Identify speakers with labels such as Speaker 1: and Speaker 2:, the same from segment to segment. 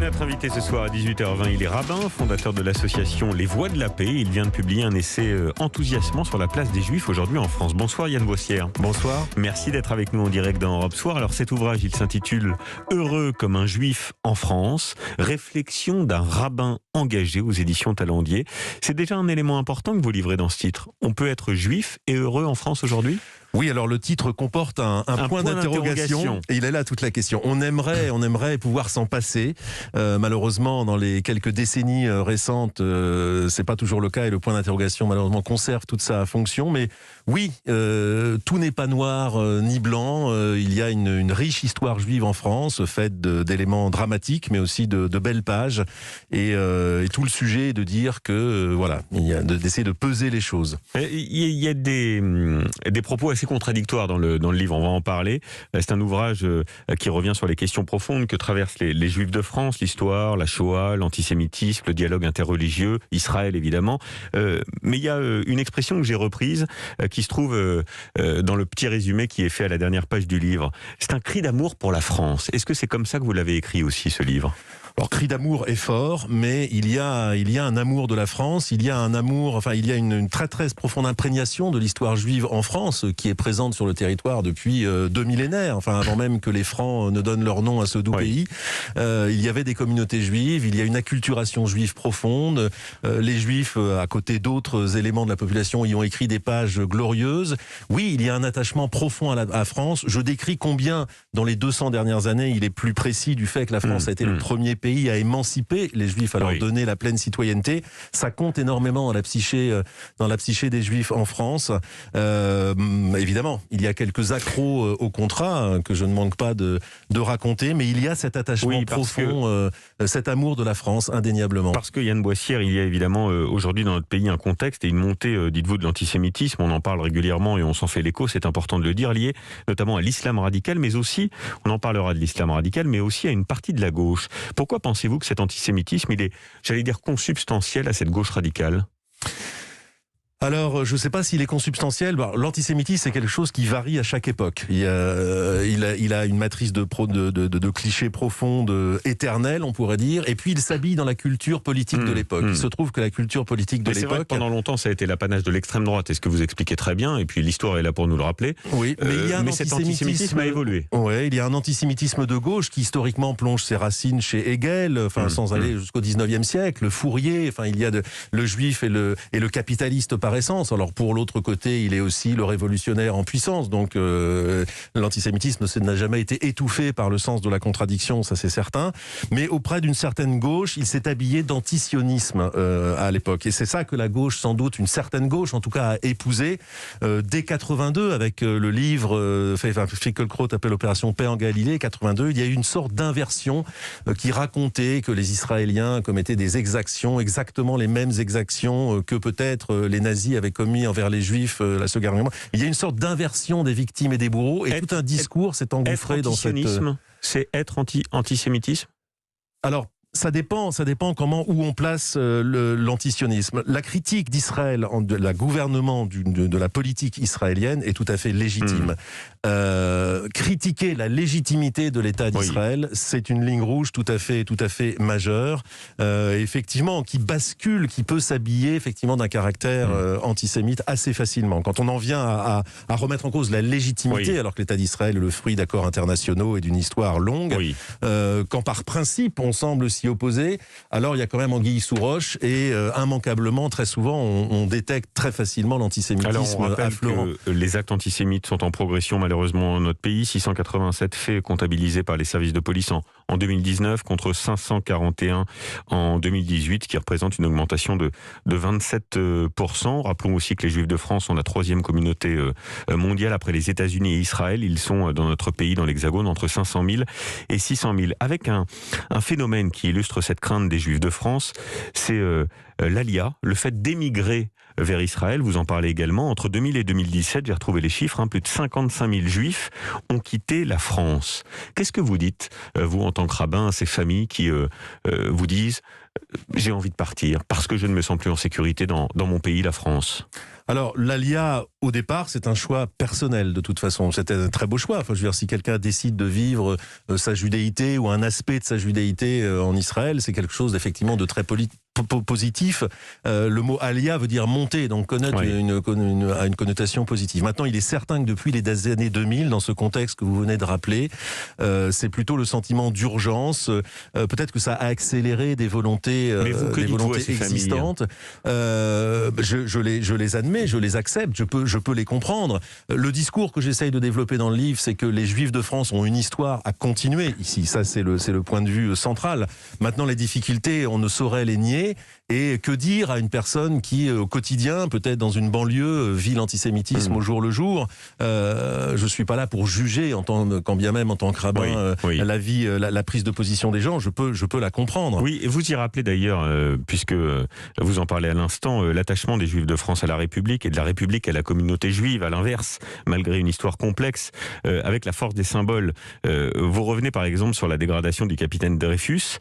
Speaker 1: notre invité ce soir à 18h20, il est rabbin, fondateur de l'association Les Voix de la Paix. Il vient de publier un essai enthousiasmant sur la place des Juifs aujourd'hui en France. Bonsoir Yann Boissière.
Speaker 2: Bonsoir.
Speaker 1: Merci d'être avec nous en direct dans Europe Soir. Alors cet ouvrage, il s'intitule « Heureux comme un Juif en France », réflexion d'un rabbin engagé aux éditions Talendier. C'est déjà un élément important que vous livrez dans ce titre. On peut être juif et heureux en France aujourd'hui ?
Speaker 2: Oui, alors le titre comporte un point d'interrogation. Et il est là toute la question. On aimerait pouvoir s'en passer. Malheureusement, dans les quelques décennies récentes, c'est pas toujours le cas et le point d'interrogation malheureusement conserve toute sa fonction. Mais oui, tout n'est pas noir ni blanc. Il y a une riche histoire juive en France, faite d'éléments dramatiques, mais aussi de belles pages. Et tout le sujet est de dire que voilà, il y a d'essayer de peser les choses.
Speaker 1: Il y a des propos assez contradictoire dans le livre, on va en parler. C'est un ouvrage qui revient sur les questions profondes que traversent les Juifs de France, l'histoire, la Shoah, l'antisémitisme, le dialogue interreligieux, Israël évidemment. Mais il y a une expression que j'ai reprise qui se trouve dans le petit résumé qui est fait à la dernière page du livre. C'est un cri d'amour pour la France. Est-ce que c'est comme ça que vous l'avez écrit aussi, ce livre ?
Speaker 2: Alors, cri d'amour est fort, mais il y a un amour de la France, il y a un amour, enfin, il y a une très très profonde imprégnation de l'histoire juive en France, qui est présente sur le territoire depuis 2 millénaires, enfin, avant même que les Francs ne donnent leur nom à ce doux pays. Il y avait des communautés juives, il y a une acculturation juive profonde, les Juifs, à côté d'autres éléments de la population, y ont écrit des pages glorieuses. Oui, il y a un attachement profond à la France. Je décris combien, dans les 200 dernières années, il est plus précis du fait que la France a été le premier pays à émanciper les Juifs, à leur donner la pleine citoyenneté. Ça compte énormément dans la psyché des Juifs en France. Évidemment, il y a quelques accros au contrat que je ne manque pas de raconter, mais il y a cet attachement profond, cet amour de la France, indéniablement.
Speaker 1: Parce que Yann Boissière, il y a évidemment aujourd'hui dans notre pays un contexte et une montée, dites-vous, de l'antisémitisme. On en parle régulièrement et on s'en fait l'écho, c'est important de le dire, lié notamment à l'islam radical, mais aussi, on en parlera de l'islam radical, mais aussi à une partie de la gauche. Pourquoi pensez-vous que cet antisémitisme, il est, j'allais dire, consubstantiel à cette gauche radicale ?
Speaker 2: Alors, je ne sais pas s'il est consubstantiel. L'antisémitisme, c'est quelque chose qui varie à chaque époque. Il a une matrice de clichés profondes, éternels, on pourrait dire. Et puis, il s'habille dans la culture politique de l'époque. Il se trouve que la culture politique de l'époque...
Speaker 1: C'est vrai que pendant longtemps, ça a été l'apanage de l'extrême droite. Et ce que vous expliquez très bien. Et puis, l'histoire est là pour nous le rappeler.
Speaker 2: Oui, mais il y a un
Speaker 1: cet antisémitisme a évolué.
Speaker 2: Oui, il y a un antisémitisme de gauche qui, historiquement, plonge ses racines chez Hegel, enfin, sans aller jusqu'au 19e siècle. Fourier, enfin, il y a le juif et le capitaliste par essence. Alors pour l'autre côté, il est aussi le révolutionnaire en puissance. Donc l'antisémitisme n'a jamais été étouffé par le sens de la contradiction, ça c'est certain. Mais auprès d'une certaine gauche, il s'est habillé d'antisionisme à l'époque. Et c'est ça que la gauche, sans doute, une certaine gauche, en tout cas, a épousé dès 82 avec le livre Finkielkraut appelle Opération Paix en Galilée, 82. Il y a eu une sorte d'inversion qui racontait que les Israéliens commettaient des exactions, exactement les mêmes exactions que peut-être les nazis avaient commis envers les Juifs la Seconde Guerre mondiale. Il y a une sorte d'inversion des victimes et des bourreaux, et tout un discours s'est engouffré dans cette...
Speaker 1: C'est être antisémitisme ?
Speaker 2: Alors, ça dépend où on place l'antisionisme. La critique d'Israël, de la gouvernement, de la politique israélienne est tout à fait légitime. Critiquer la légitimité de l'État d'Israël, c'est une ligne rouge tout à fait majeure, effectivement, qui bascule, qui peut s'habiller effectivement d'un caractère antisémite assez facilement. Quand on en vient à remettre en cause la légitimité, alors que l'État d'Israël est le fruit d'accords internationaux et d'une histoire longue, quand par principe on semble s'y opposer, alors il y a quand même anguille sous roche et immanquablement, très souvent, on détecte très facilement l'antisémitisme affleurant.
Speaker 1: Que les actes antisémites sont en progression malheureusement dans notre pays. 687 faits comptabilisés par les services de police en 2019 contre 541 en 2018, qui représente une augmentation de 27%. Rappelons aussi que les Juifs de France sont la 3e communauté mondiale après les États-Unis et Israël. Ils sont dans notre pays, dans l'Hexagone, entre 500 000 et 600 000. Avec un phénomène qui illustre cette crainte des Juifs de France, c'est l'ALIA, le fait d'émigrer vers Israël. Vous en parlez également. Entre 2000 et 2017, j'ai retrouvé les chiffres, plus de 55 000 Juifs ont quitté la France. Qu'est-ce que vous dites, vous, en tant que rabbin, à ces familles qui vous disent j'ai envie de partir parce que je ne me sens plus en sécurité dans mon pays, la France?
Speaker 2: Alors, l'ALIA, au départ, c'est un choix personnel, de toute façon. C'était un très beau choix. Enfin, je veux dire, si quelqu'un décide de vivre sa judéité ou un aspect de sa judéité en Israël, c'est quelque chose, effectivement, de très positif. Le mot alia veut dire monter, donc connaître
Speaker 1: Oui.
Speaker 2: a une connotation positive. Maintenant, il est certain que depuis les années 2000, dans ce contexte que vous venez de rappeler, c'est plutôt le sentiment d'urgence. Peut-être que ça a accéléré des volontés,
Speaker 1: Mais vous, que dites-vous à ces
Speaker 2: existantes. Je les admets, je les accepte, je peux les comprendre. Le discours que j'essaye de développer dans le livre, c'est que les Juifs de France ont une histoire à continuer ici. Ça, c'est le point de vue central. Maintenant, les difficultés, on ne saurait les nier. Et que dire à une personne qui, au quotidien, peut-être dans une banlieue, vit l'antisémitisme au jour le jour? Je suis pas là pour juger, quand bien même en tant que rabbin, la vie, la prise de position des gens. Je peux la comprendre.
Speaker 1: Oui, et vous y rappelez d'ailleurs, puisque vous en parlez à l'instant, l'attachement des Juifs de France à la République et de la République à la communauté juive, à l'inverse, malgré une histoire complexe, avec la force des symboles. Vous revenez par exemple sur la dégradation du capitaine Dreyfus.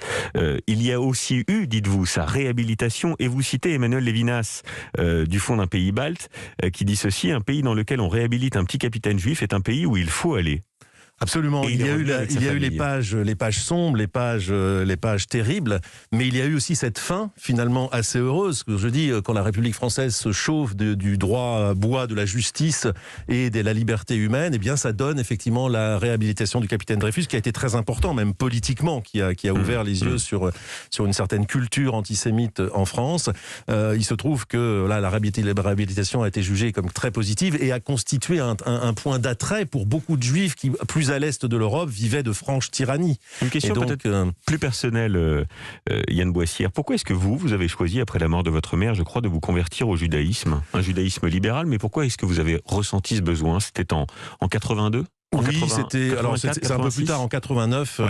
Speaker 1: Il y a aussi eu, dites-vous, sa réhabilitation, et vous citez Emmanuel Lévinas du Fonds d'un pays balte, qui dit ceci: un pays dans lequel on réhabilite un petit capitaine juif est un pays où il faut aller.
Speaker 2: Absolument. Il y a eu les pages sombres, les pages terribles, mais il y a eu aussi cette fin finalement assez heureuse. Je dis, quand la République française se chauffe du droit bois de la justice et de la liberté humaine, eh bien ça donne effectivement la réhabilitation du capitaine Dreyfus, qui a été très important, même politiquement, qui a ouvert les yeux sur une certaine culture antisémite en France. Il se trouve que là, la réhabilitation a été jugée comme très positive et a constitué un point d'attrait pour beaucoup de Juifs qui, plus à l'est de l'Europe, vivaient de franche tyrannie.
Speaker 1: Une question peut-être plus personnelle, Yann Boissière. Pourquoi est-ce que vous avez choisi, après la mort de votre mère, je crois, de vous convertir au judaïsme? Un judaïsme libéral, mais pourquoi est-ce que vous avez ressenti ce besoin? C'était en 82?
Speaker 2: Oui, c'était un peu plus tard, en 89,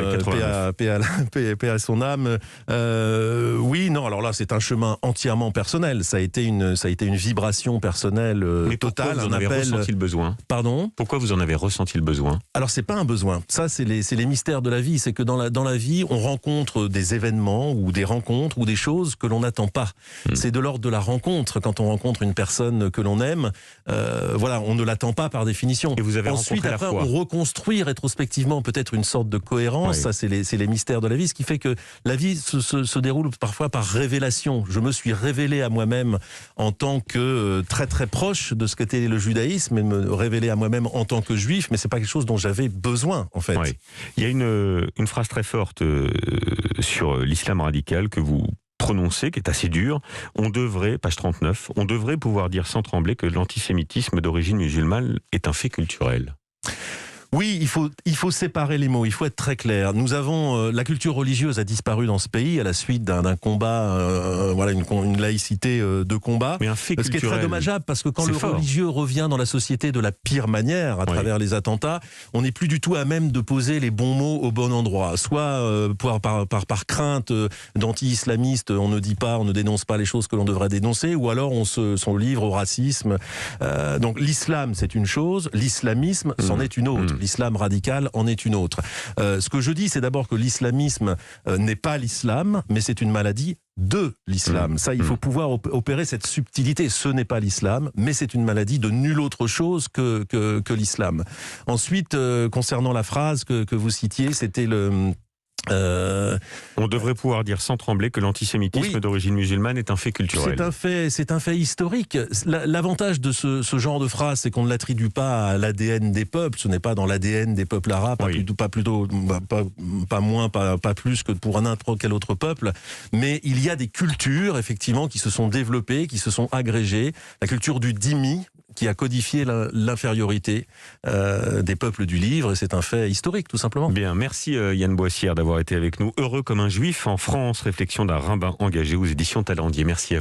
Speaker 2: paix à son âme. Oui, non, alors là, c'est un chemin entièrement personnel. Ça a été une vibration personnelle totale.
Speaker 1: Pourquoi vous en avez ressenti le besoin?
Speaker 2: Pardon?
Speaker 1: Pourquoi vous en avez ressenti le besoin?
Speaker 2: Alors, c'est pas un besoin. Ça, c'est les mystères de la vie. C'est que dans la vie, on rencontre des événements ou des rencontres ou des choses que l'on n'attend pas. C'est de l'ordre de la rencontre. Quand on rencontre une personne que l'on aime, voilà, on ne l'attend pas par définition.
Speaker 1: Et vous avez rencontré la foi.
Speaker 2: Reconstruire rétrospectivement peut-être une sorte de cohérence, ça c'est les mystères de la vie, ce qui fait que la vie se déroule parfois par révélation. Je me suis révélé à moi-même en tant que très très proche de ce qu'était le judaïsme, et me révéler à moi-même en tant que juif, mais c'est pas quelque chose dont j'avais besoin en fait.
Speaker 1: Oui. Il y a une phrase très forte sur l'islam radical que vous prononcé, qui est assez dur. On devrait, page 39, on devrait pouvoir dire sans trembler que l'antisémitisme d'origine musulmane est un fait culturel.
Speaker 2: Oui, il faut séparer les mots, il faut être très clair. Nous avons la culture religieuse a disparu dans ce pays à la suite d'un combat, voilà, une laïcité de combat.
Speaker 1: Mais un fait culturel,
Speaker 2: ce qui est très dommageable, parce que quand le religieux revient dans la société de la pire manière, à travers les attentats, on n'est plus du tout à même de poser les bons mots au bon endroit. Soit par crainte d'anti-islamistes, on ne dit pas, on ne dénonce pas les choses que l'on devrait dénoncer, ou alors on se livre au racisme. Donc l'islam, c'est une chose, l'islamisme, c'en est une autre. L'islam radical en est une autre. Ce que je dis, c'est d'abord que l'islamisme n'est pas l'islam, mais c'est une maladie de l'islam. Ça, il faut pouvoir opérer cette subtilité. Ce n'est pas l'islam, mais c'est une maladie de nulle autre chose que l'islam. Ensuite, concernant la phrase que vous citiez, c'était
Speaker 1: on devrait pouvoir dire sans trembler que l'antisémitisme d'origine musulmane est un fait culturel.
Speaker 2: C'est un fait historique. L'avantage de ce genre de phrase, c'est qu'on ne l'attribue pas à l'ADN des peuples. Ce n'est pas dans l'ADN des peuples arabes, pas plus que pour n'importe quel autre peuple. Mais il y a des cultures, effectivement, qui se sont développées, qui se sont agrégées. La culture du dhimmi, qui a codifié l'infériorité des peuples du livre, et c'est un fait historique, tout simplement.
Speaker 1: Bien, merci Yann Boissière d'avoir été avec nous. Heureux comme un juif en France, réflexion d'un rabbin engagé aux éditions Talendier. Merci à vous.